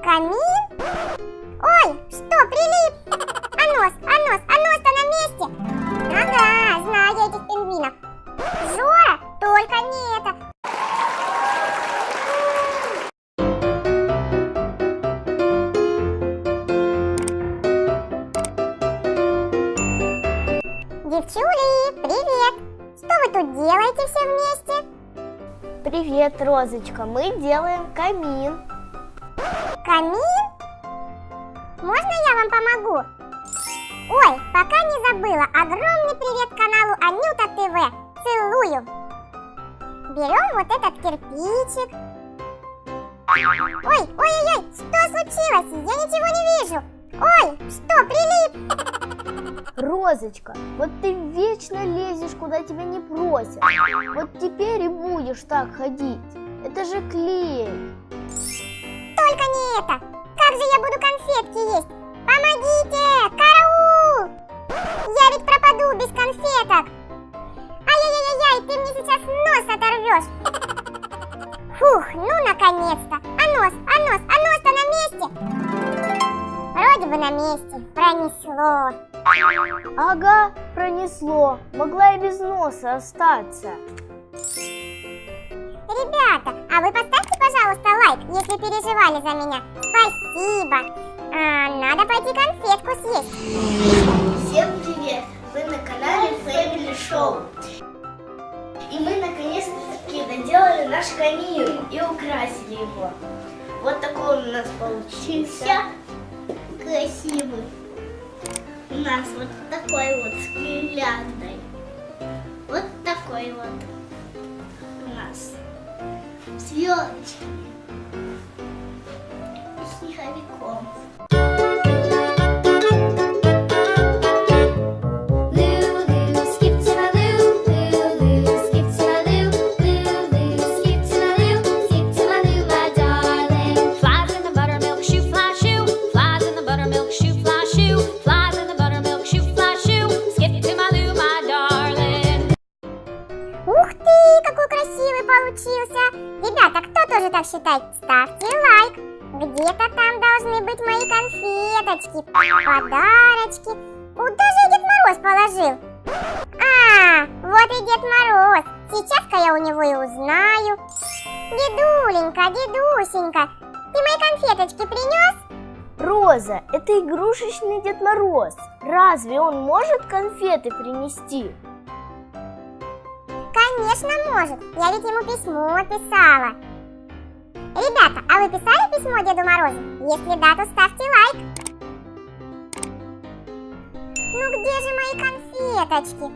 Камин? Ой, что, прилип? А нос-то на месте? Ага, знаю я этих пингвинов. Жора, только не это. Девчули, привет! Что вы тут делаете все вместе? Привет, Розочка, мы делаем камин. Камин? Можно я вам помогу? Ой, пока не забыла, огромный привет каналу Анюта ТВ. Целую. Берем вот этот кирпичик. Ой, что случилось? Я ничего не вижу. Ой, что, прилип? Розочка, вот ты вечно лезешь, куда тебя не просят. Вот теперь и будешь так ходить. Это же клей. Только не это. Как же я буду конфетки есть? Помогите! Караул! Я ведь пропаду без конфеток. Ай-яй-яй-яй, ты мне сейчас нос оторвешь. Фух, ну наконец-то. А нос-то на месте? Вроде бы на месте. Пронесло. Ага, пронесло. Могла и без носа остаться. Ребята, а вы поставьте, пожалуйста, лайк, если переживали за меня. Спасибо. Надо пойти конфетку съесть. Всем привет! Вы на канале Family Show. И мы наконец-таки доделали наш камин и украсили его. Вот такой он у нас получился. Красивый. У нас вот такой вот с гирляндой. Вот такой вот у нас с елочкой и снеговиком. Получился. Ребята, кто тоже так считает, ставьте лайк. Где-то там должны быть мои конфеточки, подарочки. Куда же Дед Мороз положил? Вот и Дед Мороз. Сейчас-ка я у него и узнаю. Дедуленька, дедусенька, ты мои конфеточки принес? Роза, это игрушечный Дед Мороз. Разве он может конфеты принести? Конечно, может. Я ведь ему письмо писала. Ребята, а вы писали письмо Деду Морозу? Если да, то ставьте лайк. Ну где же мои конфеточки?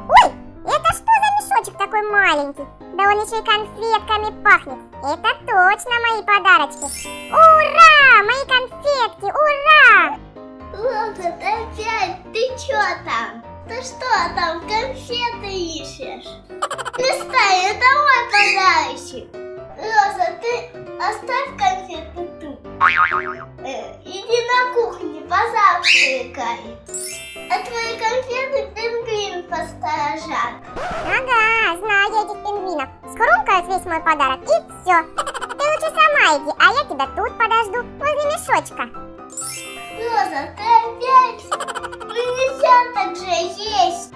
Ой, это что за мешочек такой маленький? Да он еще и конфетками пахнет. Это точно мои подарочки. Ура! Мои конфетки! Ура! Роза, ты опять? Ты чё там? Ты что там, конфеты ищешь? Листай, это мой подарочек. Роза, ты оставь конфеты тут. Иди на кухню, позавтракай. А твои конфеты пингвин посторожат. Ага, знаю я этих пингвинов. Скомкают весь мой подарок и все. Ты лучше сама иди, а я тебя тут подожду, возле мешочка. Роза, ты опять? Ну нельзя так же есть.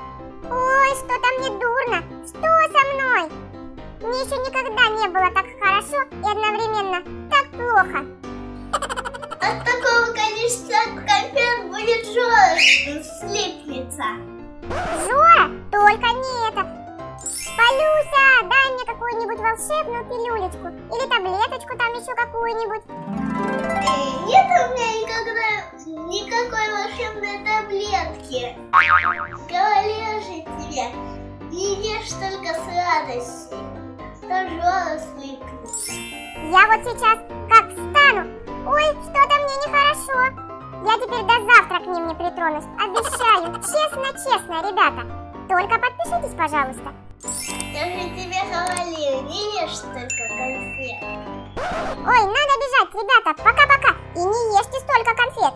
Ой, что-то мне дурно. Что со мной? Мне еще никогда не было так хорошо и одновременно так плохо. От такого количества конфет будет Жора слипнется. Жора? Только не это. Полюся, дай мне какую-нибудь волшебную пилюлечку. Или таблеточку там еще какую-нибудь. Нет у меня никакой волшебной таблетки. Говорю же тебе, не ешь только с радостью, что Жора слипнется. Я вот сейчас как встану. Ой, что-то мне нехорошо. Я теперь до завтра к ним не притронусь. Обещаю. Честно, ребята. Только подпишитесь, пожалуйста. Я же тебе говорила, не ешь только конфет. Ой, надо бежать, ребята. Пока-пока. И не ешьте столько конфет.